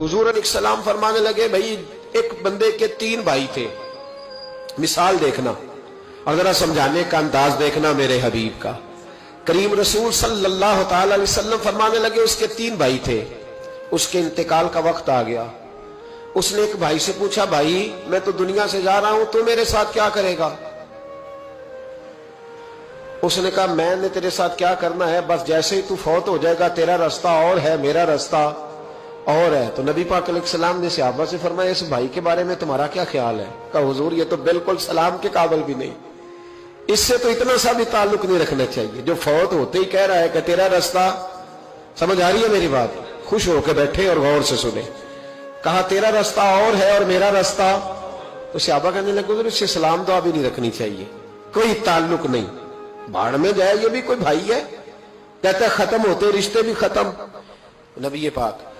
हुजूर अलैहिस्सलाम फरमाने लगे, भाई एक बंदे के 3 भाई थे। मिसाल देखना और जरा समझाने का अंदाज देखना मेरे हबीब का। करीम रसूल सल्लल्लाहु ताला अलैहि वसल्लम फरमाने लगे, उसके 3 भाई थे, उसके इंतकाल का वक्त आ गया। उसने एक भाई से पूछा, भाई मैं तो दुनिया से जा रहा हूं, तू मेरे साथ क्या करेगा? उसने कहा, मैंने तेरे साथ क्या करना है, बस जैसे ही तू फौत हो जाएगा तेरा रास्ता और है, मेरा रास्ता और है। तो नबी पाक अलैहिस्सलाम ने सहाबा से फरमाया, इस भाई के बारे में तुम्हारा क्या ख्याल है? कहा, हुजूर ये तो बिल्कुल सलाम के काबिल भी नहीं, इससे तो इतना सा भी ताल्लुक नहीं रखना चाहिए, जो फौत होते ही कह रहा है कि तेरा रास्ता। समझ आ रही है मेरी बात? खुश होकर बैठे और गौर से सुने। कहा तेरा रास्ता और है और मेरा रास्ता। तो सहाबा कहने लगे, हुजूर इससे सलाम दुआ भी नहीं रखनी चाहिए, कोई ताल्लुक नहीं, भाड़ में जाए, ये भी कोई भाई है? कहता है खत्म होते रिश्ते भी खत्म। नबी पाक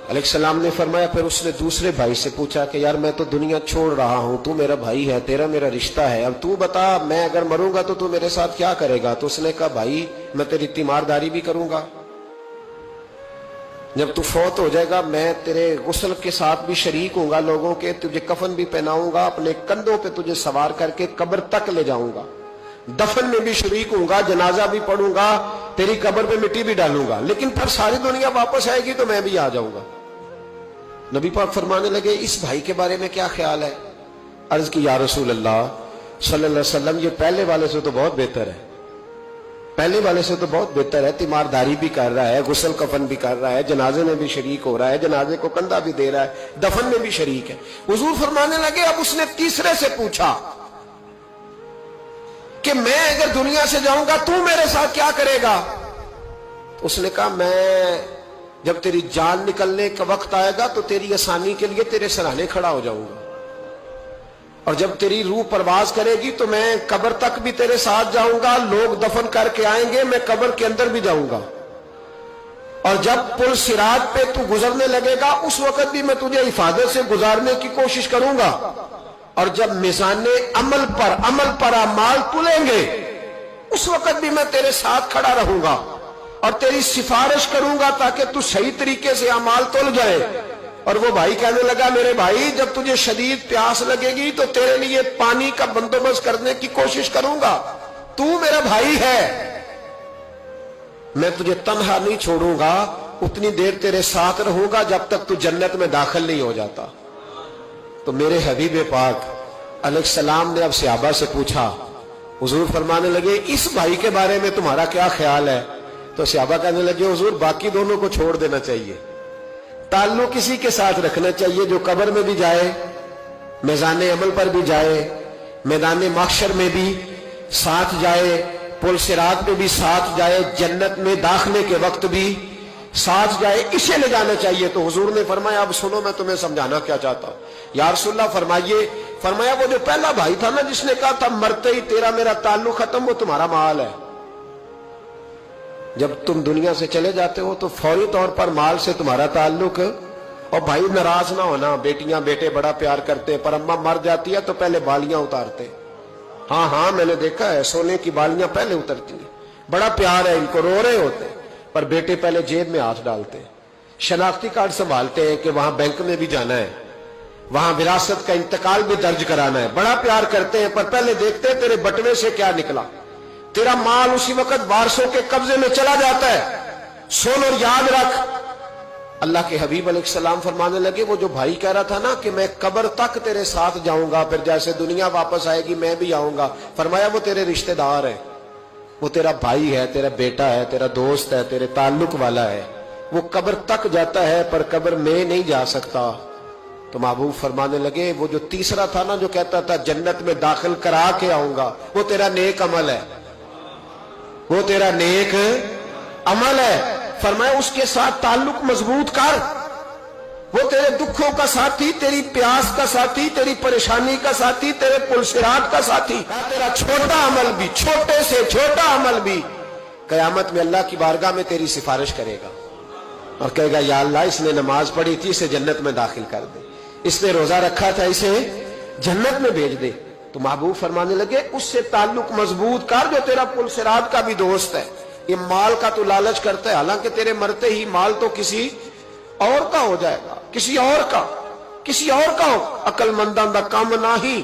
अलैहिस्सलाम ने फरमाया, फिर उसने दूसरे भाई से पूछा कि यार मैं तो दुनिया छोड़ रहा हूं, तू मेरा भाई है, तेरा मेरा रिश्ता है, अब तू बता मैं अगर मरूंगा तो तू मेरे साथ क्या करेगा? तो उसने कहा, भाई मैं तेरी तीमारदारी भी करूंगा, जब तू फौत हो जाएगा मैं तेरे गुस्ल के साथ भी शरीक होऊंगा, लोगों के तुझे कफन भी पहनाऊंगा, अपने कंधों पे तुझे सवार करके कब्र तक ले जाऊंगा, दफन में भी शरीक होऊंगा, जनाजा भी पढ़ूंगा, तेरी कब्र पे मिट्टी भी डालूंगा, लेकिन फिर सारी दुनिया वापस आएगी तो मैं भी आ जाऊंगा। नबी पाक फरमाने लगे, इस भाई के बारे में क्या ख्याल है? अर्ज की, या रसूल अल्लाह सल्लल्लाहु अलैहि वसल्लम, ये पहले वाले से तो बहुत बेहतर है, पहले वाले से तो बहुत बेहतर है, तीमारदारी भी कर रहा है, गुस्ल कफन भी कर रहा है, जनाजे में भी शरीक हो रहा है, जनाजे को कंधा भी दे रहा है, दफन में भी शरीक है। हुजूर फरमाने लगे, अब उसने तीसरे से पूछा कि मैं अगर दुनिया से जाऊंगा तू मेरे साथ क्या करेगा? उसने कहा, मैं जब तेरी जान निकलने का वक्त आएगा तो तेरी आसानी के लिए तेरे सराहने खड़ा हो जाऊंगा, और जब तेरी रूह परवाज करेगी तो मैं कब्र तक भी तेरे साथ जाऊंगा, लोग दफन करके आएंगे, मैं कब्र के अंदर भी जाऊंगा, और जब पुल सिरात पे तू गुजरने लगेगा उस वक्त भी मैं तुझे हिफाजत से गुजारने की कोशिश करूंगा, और जब मिजाने अमल पर अमाल तुलेंगे उस वक्त भी मैं तेरे साथ खड़ा रहूंगा और तेरी सिफारिश करूंगा ताकि तू सही तरीके से अमाल तुल जाए। और वो भाई कहने लगा, मेरे भाई जब तुझे शदीद प्यास लगेगी तो तेरे लिए पानी का बंदोबस्त करने की कोशिश करूंगा, तू मेरा भाई है, मैं तुझे तन्हा नहीं छोड़ूंगा, उतनी देर तेरे साथ रहूंगा जब तक तू जन्नत में दाखिल नहीं हो जाता। तो मेरे हबीब पाक अलैहिस्सलाम ने अब सहाबा से पूछा, हुजूर फरमाने लगे, इस भाई के बारे में तुम्हारा क्या ख्याल है? तो सहाबा कहने लगे, हुजूर बाकी दोनों को छोड़ देना चाहिए, ताल्लुक किसी के साथ रखना चाहिए जो कब्र में भी जाए, मैदान अमल पर भी जाए, मैदान महशर में भी साथ जाए, पुल सिरात पे भी साथ जाए, जन्नत में दाखिले के वक्त भी साथ जाए, इसे ले जाना चाहिए। तो हुजूर ने फरमाया, अब सुनो मैं तुम्हें समझाना क्या चाहता हूं। या रसूलल्लाह फरमाइए। फरमाया, वो जो पहला भाई था ना जिसने कहा था मरते ही तेरा मेरा ताल्लुक खत्म, वो तुम्हारा माल है, जब तुम दुनिया से चले जाते हो तो फौरी तौर पर माल से तुम्हारा ताल्लुक। और भाई नाराज ना होना, बेटियां बेटे बड़ा प्यार करते हैं, पर अम्मा मर जाती है तो पहले बालियां उतारते। हाँ हाँ मैंने देखा है, सोने की बालियां पहले उतरती है, बड़ा प्यार है इनको, रो रहे होते, पर बेटे पहले जेब में हाथ डालते हैं, शनाख्ती कार्ड संभालते हैं कि वहां बैंक में भी जाना है, वहां विरासत का इंतकाल भी दर्ज कराना है, बड़ा प्यार करते हैं, पर पहले देखते हैं तेरे बटवे से क्या निकला। तेरा माल उसी वक्त वारसों के कब्जे में चला जाता है। सुन और याद रख, अल्लाह के हबीब अलैहिस्सलाम फरमाने लगे, वो जो भाई कह रहा था ना कि मैं कब्र तक तेरे साथ जाऊंगा, फिर जैसे दुनिया वापस आएगी मैं भी आऊंगा, फरमाया वो तेरे रिश्तेदार है, वो तेरा भाई है, तेरा बेटा है, तेरा दोस्त है, तेरे ताल्लुक वाला है, वो कब्र तक जाता है पर कब्र में नहीं जा सकता। तो महबूब फरमाने लगे, वो जो तीसरा था ना जो कहता था जन्नत में दाखिल करा के आऊंगा, वो तेरा नेक अमल है, वो तेरा नेक अमल है। फरमाया उसके साथ ताल्लुक मजबूत कर, वो तेरे दुखों का साथी, तेरी प्यास का साथी, तेरी परेशानी का साथी, तेरे पुलसिरात का साथी, तेरा छोटा अमल भी, छोटे से छोटा अमल भी कयामत में अल्लाह की बारगाह में तेरी सिफारिश करेगा और कहेगा, या अल्लाह इसने नमाज पढ़ी थी, इसे जन्नत में दाखिल कर दे, इसने रोजा रखा था, इसे जन्नत में भेज दे। तो महबूब फरमाने लगे, उससे ताल्लुक मजबूत कर जो तेरा पुलसिरात का भी दोस्त है। ये माल का तो लालच करता है, हालांकि तेरे मरते ही माल तो किसी और का हो जाएगा, किसी और का हो। अकलमंदां दा काम ना ही